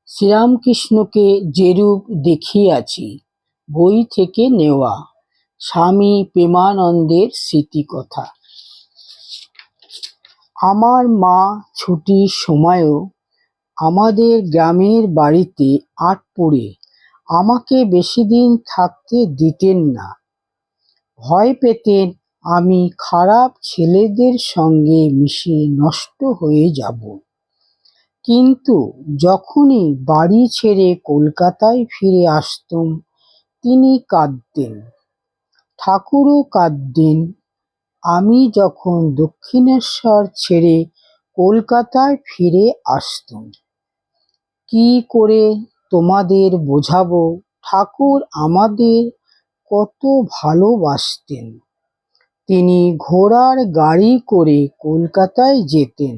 শ্রীরামকৃষ্ণকে যেরূপ দেখিয়াছি। বই থেকে নেওয়া। স্বামী প্রেমানন্দের স্মৃতিকথা। আমার মা ছুটির সময়ও আমাদের গ্রামের বাড়িতে আঁটপুরে আমাকে বেশিদিন থাকতে দিতেন না। ভয় পেতেন আমি খারাপ ছেলেদের সঙ্গে মিশে নষ্ট হয়ে যাব। কিন্তু যখনই বাড়ি ছেড়ে কলকাতায় ফিরে আসতুম তিনি কাঁদতেন, ঠাকুরও কাঁদতেন। আমি যখন দক্ষিণেশ্বর ছেড়ে কলকাতায় ফিরে আসতুম, কি করে তোমাদের বোঝাবো ঠাকুর আমাদের কত ভালোবাসতেন। তিনি ঘোড়ার গাড়ি করে কলকাতায় যেতেন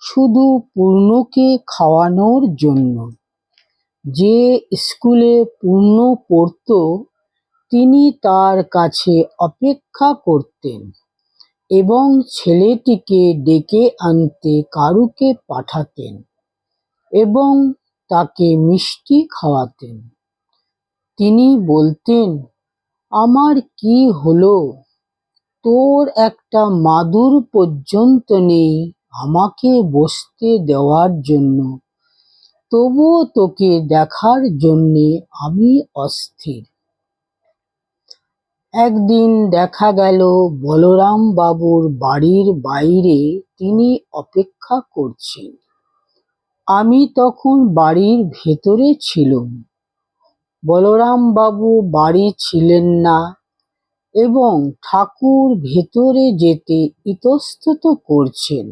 শুধু পূর্ণকে খাওয়ানোর জন্য। যে স্কুলে পূর্ণ পড়ত তিনি তার কাছে অপেক্ষা করতেন এবং ছেলেটিকে ডেকে আনতে কারুকে পাঠাতেন এবং তাকে মিষ্টি খাওয়াতেন। তিনি বলতেন, আমার কি হলো, তোর একটা মাদুর পর্যন্ত নেই আমাকে বসতে দেওয়ার জন্য, তবুও তোকে দেখার জন্যে আমি অস্থির। একদিন দেখা গেল বলরাম বাবুর বাড়ির বাইরে তিনি অপেক্ষা করছেন। আমি তখন বাড়ির ভেতরে ছিলুম। বলরাম বাবু বাড়ি ছিলেন না এবং ঠাকুর ভেতরে যেতে ইতস্তত করছেন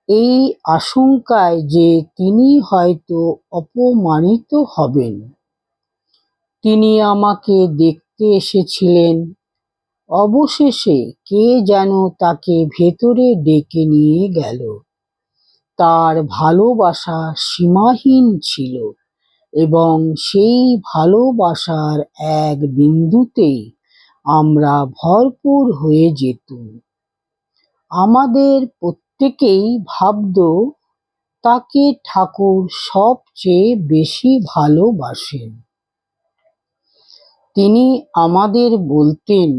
এই আশঙ্কায় যে তিনি হয়তো অপমানিত হবেন। তিনি আমাকে দেখতে এসেছিলেন। অবশেষে কে যেন তাকে ভেতরে ডেকে নিয়ে গেল। তার ভালোবাসা সীমাহীন ছিল এবং সেই ভালোবাসার এক বিন্দুতেই আমরা ভরপুর হয়ে যেতুম। আমাদের প্রত্যেকেই ভাবত তাকে ঠাকুর সবচেয়ে বেশি ভালোবাসেন। তিনি আমাদের বলতেন,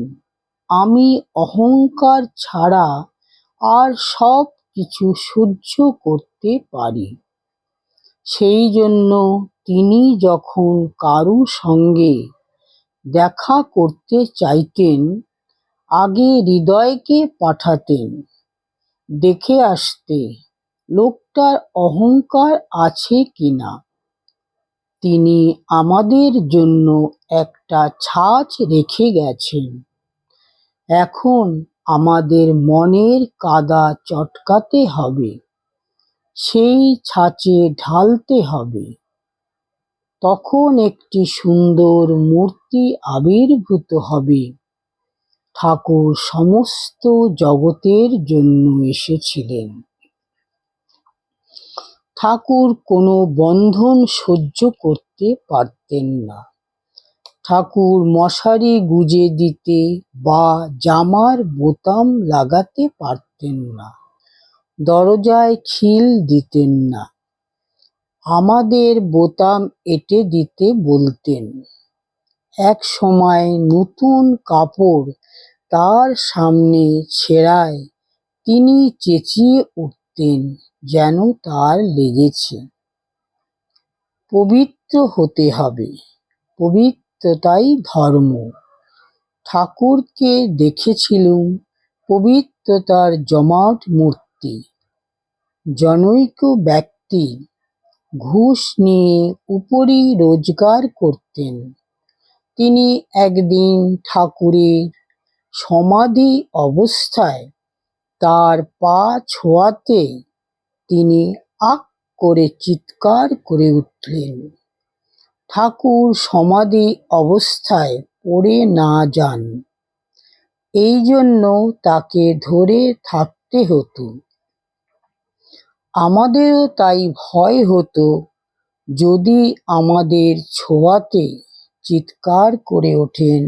আমি অহংকার ছাড়া আর সব কিছু সহ্য করতে পারি। সেই জন্য তিনি যখন কারু সঙ্গে দেখা করতে চাইতেন আগে হৃদয়কে পাঠাতেন দেখে আসতে লোকটার অহংকার আছে কিনা। তিনি আমাদের জন্য একটা ছাঁচ রেখে গেছেন। এখন আমাদের মনের কাদা চটকাতে হবে, সেই ছাঁচে ঢালতে হবে। তখন একটি সুন্দর মূর্তি আবির্ভূত হবে। ঠাকুর সমস্ত জগতের জন্য এসেছিলেন। ঠাকুর কোনো বন্ধন সহ্য করতে পারতেন না। ঠাকুর মশারি গুজে দিতে বা জামার বোতাম লাগাতে পারতেন না, দরজায় খিল দিতেন না। আমাদের বোতাম এঁটে দিতে বলতেন। এক সময় নতুন কাপড় তার সামনে ছেঁড়ায় তিনি চেঁচিয়ে উঠতেন যেন তার লেগেছে। পবিত্র হতে হবে, পবিত্রতাই ধর্ম। ঠাকুরকে দেখেছিলুম পবিত্রতার জমাট মূর্তি। জনৈক ব্যক্তি ঘুষ নিয়ে উপরি রোজগার করতেন। তিনি একদিন ঠাকুরের সমাধি অবস্থায় তার পা ছোঁয়াতে তিনি আক করে চিৎকার করে উঠলেন। ঠাকুর সমাধি অবস্থায় পড়ে না যান, এই জন্য তাকে ধরে থাকতে হতো। আমাদেরও তাই ভয় হতো, যদি আমাদের ছোঁয়াতে চিৎকার করে ওঠেন।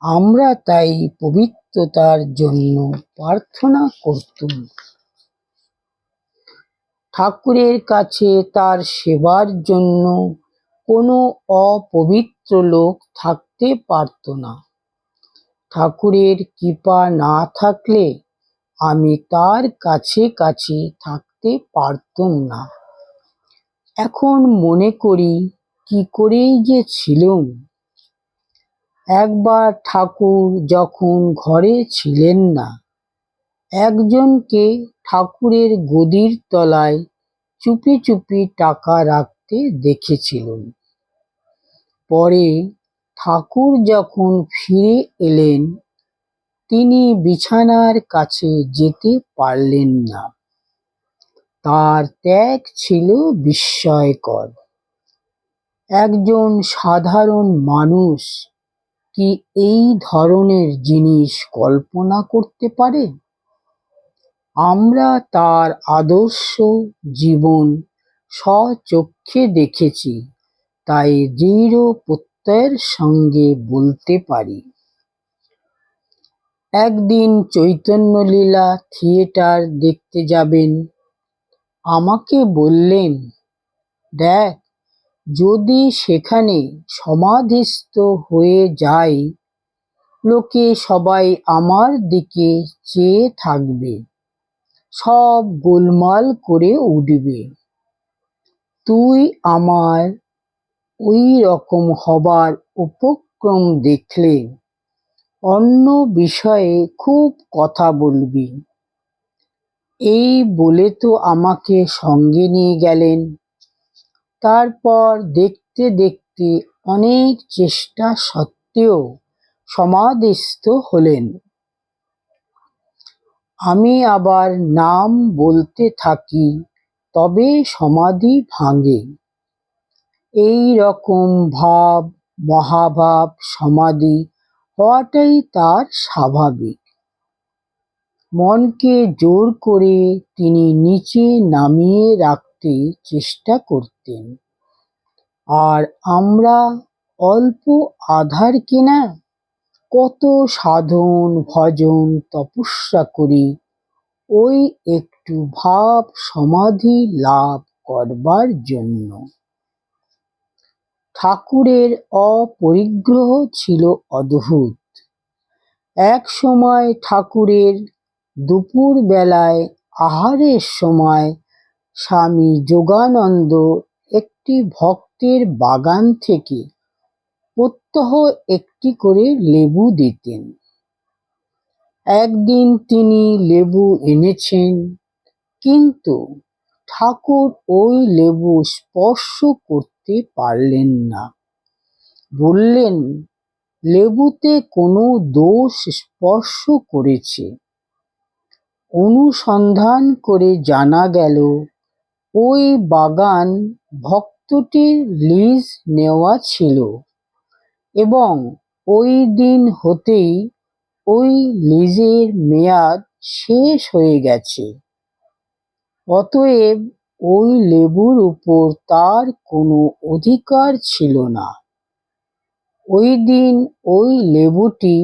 আমরা তাই পবিত্রতার জন্য প্রার্থনা করতুম। ঠাকুরের কাছে তার সেবার জন্য কোনো অপবিত্র লোক থাকতে পারত না। ঠাকুরের কৃপা না থাকলে আমি তার কাছে থাকতে পারতুম না। এখন মনে করি কি করেই যে ছিলুম। একবার ঠাকুর যখন ঘরে ছিলেন না, একজনকে ঠাকুরের গদির তলায় চুপি চুপি টাকা রাখতে দেখেছিলুম। পরে ঠাকুর যখন ফিরে এলেন, তিনি বিছানার কাছে যেতে পারলেন না। তার ত্যাগ ছিল বিস্ময়কর। একজন সাধারণ মানুষ কি এই ধরনের জিনিস কল্পনা করতে পারে? আমরা তার আদর্শ জীবন স্বচক্ষে দেখেছি, তাই দৃঢ় প্রত্যয়ের সঙ্গে বলতে পারি। একদিন চৈতন্যলীলা থিয়েটার দেখতে যাবেন। আমাকে বললেন, দেখ, যদি সেখানে সমাধিস্থ হয়ে যাই, লোকে সবাই আমার দিকে চেয়ে থাকবে, সব গোলমাল করে উঠবে। তুই আমার ওই রকম হবার উপক্রম দেখলে অন্য বিষয়ে খুব কথা বলবি। এই বলে তো আমাকে সঙ্গে নিয়ে গেলেন। তারপর দেখতে দেখতে অনেক চেষ্টা সত্ত্বেও সমাধিস্থ হলেন। আমি আবার নাম বলতে থাকি, তবে সমাধি ভাঙে। এই রকম ভাব, মহাভাব সমাধি হওয়াটাই তার স্বাভাবিক। মনকে জোর করে তিনি নিচে নামিয়ে রাখতে চেষ্টা করতেন। আর আমরা অল্প আধার কিনা, কত সাধন ভজন তপস্যা করি ওই একটু ভাব সমাধি লাভ করবার জন্য। ঠাকুরের অপরিগ্রহ ছিল অদ্ভুত। এক সময় ঠাকুরের দুপুর বেলায় আহারের সময় স্বামী যোগানন্দ একটি ভক্তের বাগান থেকে প্রত্যহ একটি করে লেবু দিতেন। একদিন তিনি লেবু এনেছেন, কিন্তু ঠাকুর ওই লেবু স্পর্শ করতে পারলেন না। বললেন, লেবুতে কোনো দোষ স্পর্শ করেছে। অনুসন্ধান করে জানা গেল, ওই বাগান ভক্তটির লিজ নেওয়া ছিল এবং ওই দিন হতেই ওই লিজের মেয়াদ শেষ হয়ে গেছে। অতএব ওই লেবুর উপর তার কোনো অধিকার ছিল না। ওই দিন ওই লেবুটি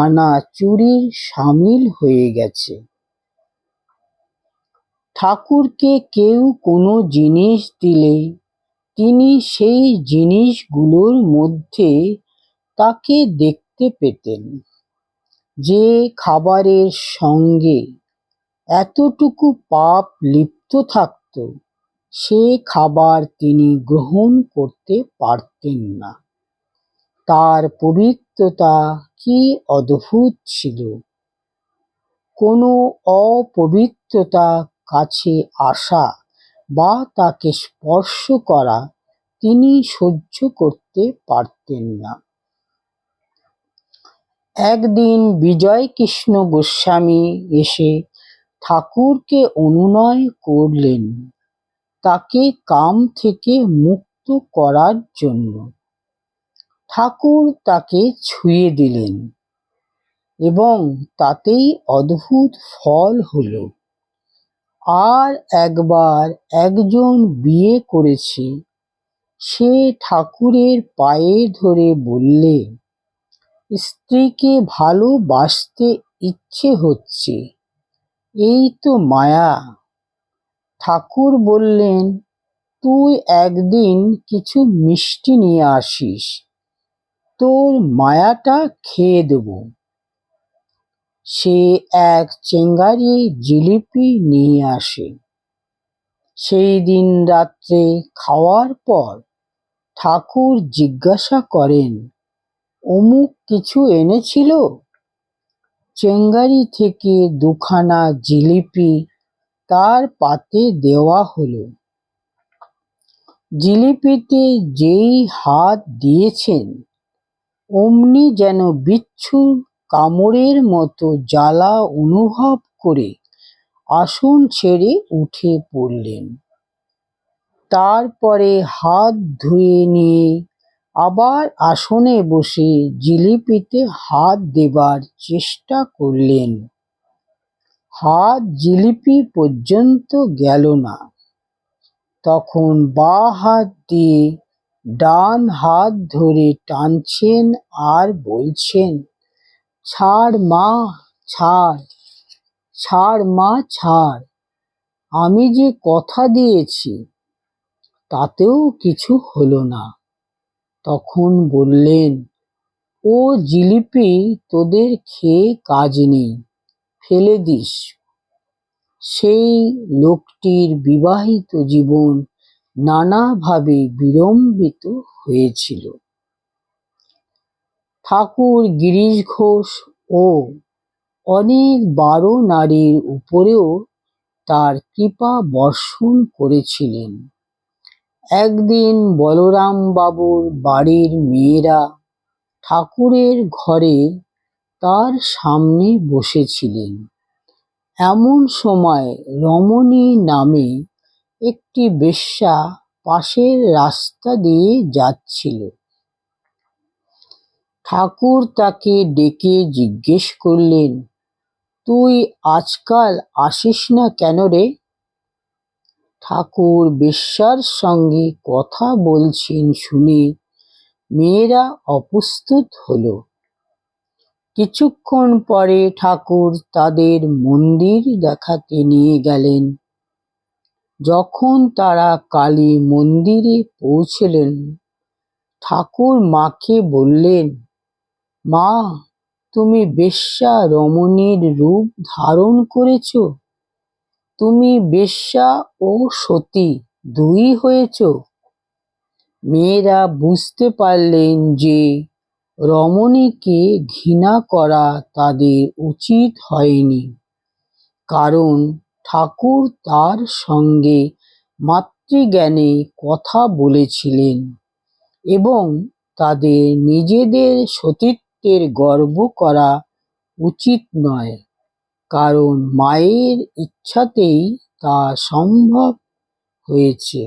আনা চুরির শামিল হয়ে গেছে। ঠাকুরকে কেউ কোনো জিনিস দিলে তিনি সেই জিনিসগুলোর মধ্যে তাকে দেখতে পেতেন। যে খাবারের সঙ্গে এতটুকু পাপ লিপ্ত থাকত, সে খাবার তিনি গ্রহণ করতে পারতেন না। তার পবিত্রতা কি অদ্ভুত ছিল! কোনো অপবিত্রতা কাছে আসা বা তাকে স্পর্শ করা তিনি সহ্য করতে পারতেন না। একদিন বিজয়কৃষ্ণ গোস্বামী এসে ঠাকুরকে অনুনয় করলেন তাকে কাম থেকে মুক্ত করার জন্য। ঠাকুর তাকে ছুঁয়ে দিলেন এবং তাতেই অদ্ভুত ফল হলো। আর একবার একজন বিয়ে করেছে, সে ঠাকুরের পায়ে ধরে বললে, স্ত্রীকে ভালোবাসতে ইচ্ছে হচ্ছে, এই তো মায়া। ঠাকুর বললেন, তুই একদিন কিছু মিষ্টি নিয়ে আসিস, তোর মায়াটা খেয়ে দেব। সে এক চেঙ্গারি জিলিপি নিয়ে আসে। সেই দিন রাত্রে খাওয়ার পর ঠাকুর জিজ্ঞাসা করেন, অমুক কিছু এনেছিল? চেঙ্গারি থেকে দুখানা জিলিপি তার পাতে দেওয়া হলো। জিলিপিতে যেই হাত দিয়েছেন অমনি যেন বিচ্ছুর কামড়ের মতো জ্বালা অনুভব করে আসন ছেড়ে উঠে পড়লেন। তারপরে হাত ধুয়ে নিয়ে আবার আসনে বসে জিলিপিতে হাত দেবার চেষ্টা করলেন। হাত জিলিপি পর্যন্ত গেল না। তখন বাঁ হাত দিয়ে ডান হাত ধরে টানছেন আর বলছেন, ছাড় মা, ছাড়, ছাড় মা, ছাড়, আমি যে কথা দিয়েছি। তাতেও কিছু হলো না। তখন বললেন, ও জিলিপি তোদের খেয়ে কাজ নেই, ফেলে দিস। সেই লোকটির বিবাহিত জীবন নানাভাবে বিড়ম্বিত হয়েছিল। ঠাকুর গিরিশ ঘোষ ও অনেক বারো নারীর উপরেও তার কৃপা বর্ষণ করেছিলেন। একদিন বলরাম বাবুর বাড়ির মেয়েরা ঠাকুরের ঘরে তার সামনে বসেছিলেন। এমন সময় রমণী নামে একটি বেশ্যা পাশের রাস্তা দিয়ে যাচ্ছিল। ঠাকুর তাকে ডেকে জিজ্ঞেস করলেন, তুই আজকাল আসিস না কেন রে? ঠাকুর বেশ্যার সঙ্গে কথা বলছেন শুনে মেয়েরা অপ্রস্তুত হলো। কিছুক্ষণ পরে ঠাকুর তাদের মন্দির দেখাতে নিয়ে গেলেন। যখন তারা কালী মন্দিরে পৌঁছলেন, ঠাকুর মাকে বললেন, মা, তুমি বেশ্যা রমণীর রূপ ধারণ করেছ। তুমি বেশ্যা ও সতী দুই হয়েছ। মেয়েরা বুঝতে পারলেন যে রমণীকে ঘৃণা করা তাদের উচিত হয়নি, কারণ ঠাকুর তার সঙ্গে মাতৃজ্ঞানে কথা বলেছিলেন এবং তাদের নিজেদের সতীত্বের গর্ব করা উচিত নয়, কারণ মায়ের ইচ্ছাতেই তা সম্ভব হয়েছে।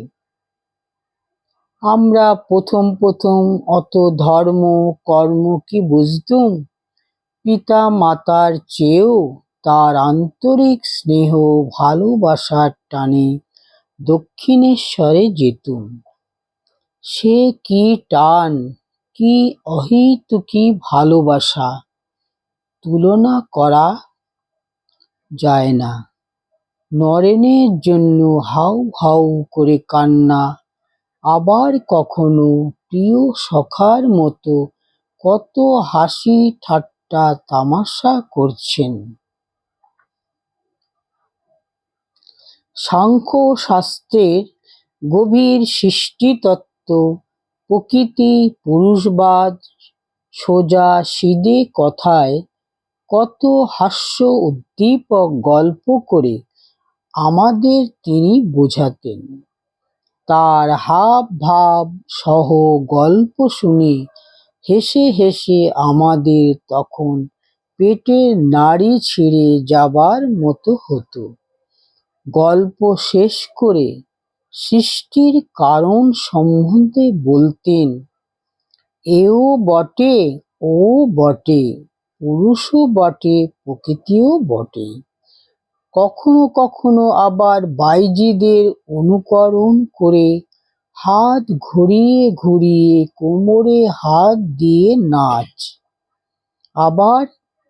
আমরা প্রথম প্রথম অত ধর্ম কর্ম কি বুঝতুম? পিতা মাতার চেয়েও তার আন্তরিক স্নেহ ভালোবাসার টানে দক্ষিণেশ্বরে যেতুম। সে কি টান, কি অহৈতুকী ভালোবাসা, তুলনা করা যায় না। নরেনের জন্য হাউ হাউ করে কান্না, আবার কখনো প্রিয় সখার মতো কত হাসি ঠাট্টা তামাশা করছেন। সাংখ্য শাস্ত্রের গভীর সৃষ্টিতত্ত্ব, প্রকৃতি পুরুষবাদ সোজা সিধে কথায় কত হাস্য উদ্দীপক গল্প করে আমাদের তিনি বোঝাতেন। তার হাব ভাব সহ গল্প শুনে হেসে হেসে আমাদের তখন পেটের নাড়ি ছিঁড়ে যাবার মতো হতো। গল্প শেষ করে সৃষ্টির কারণ সম্বন্ধে বলতেন, এও বটে, ও বটে, পুরুষও বটে, প্রকৃতিও বটে। কখনো কখনো আবার বাইজিদের অনুকরণ করে হাত ঘুরিয়ে ঘুরিয়ে কোমরে হাত দিয়ে নাচ। আবার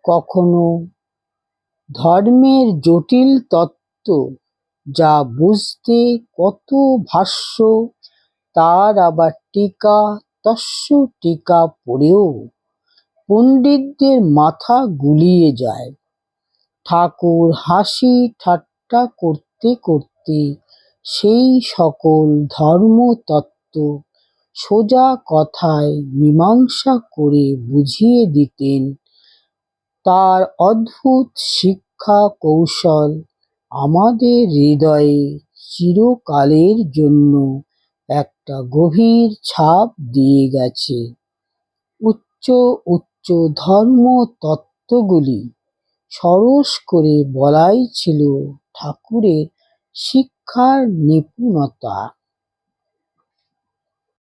কখনো ধর্মের জটিল তত্ত্ব যা বুঝতে কত ভাষ্য, তার আবার টিকা তস্য টিকা পড়েও পণ্ডিতদের মাথা গুলিয়ে যায়। ঠাকুর হাসি ঠাট্টা করতে করতে সেই সকল ধর্মতত্ত্ব সোজা কথায় মীমাংসা করে বুঝিয়ে দিতেন। তার অদ্ভুত শিক্ষা কৌশল আমাদের হৃদয়ে চিরকালের জন্য একটা গভীর ছাপ দিয়ে গেছে। উচ্চ উচ্চ ধর্মতত্ত্বগুলি সরস করে বলাই ছিল ঠাকুরের শিক্ষার নিপুণতা।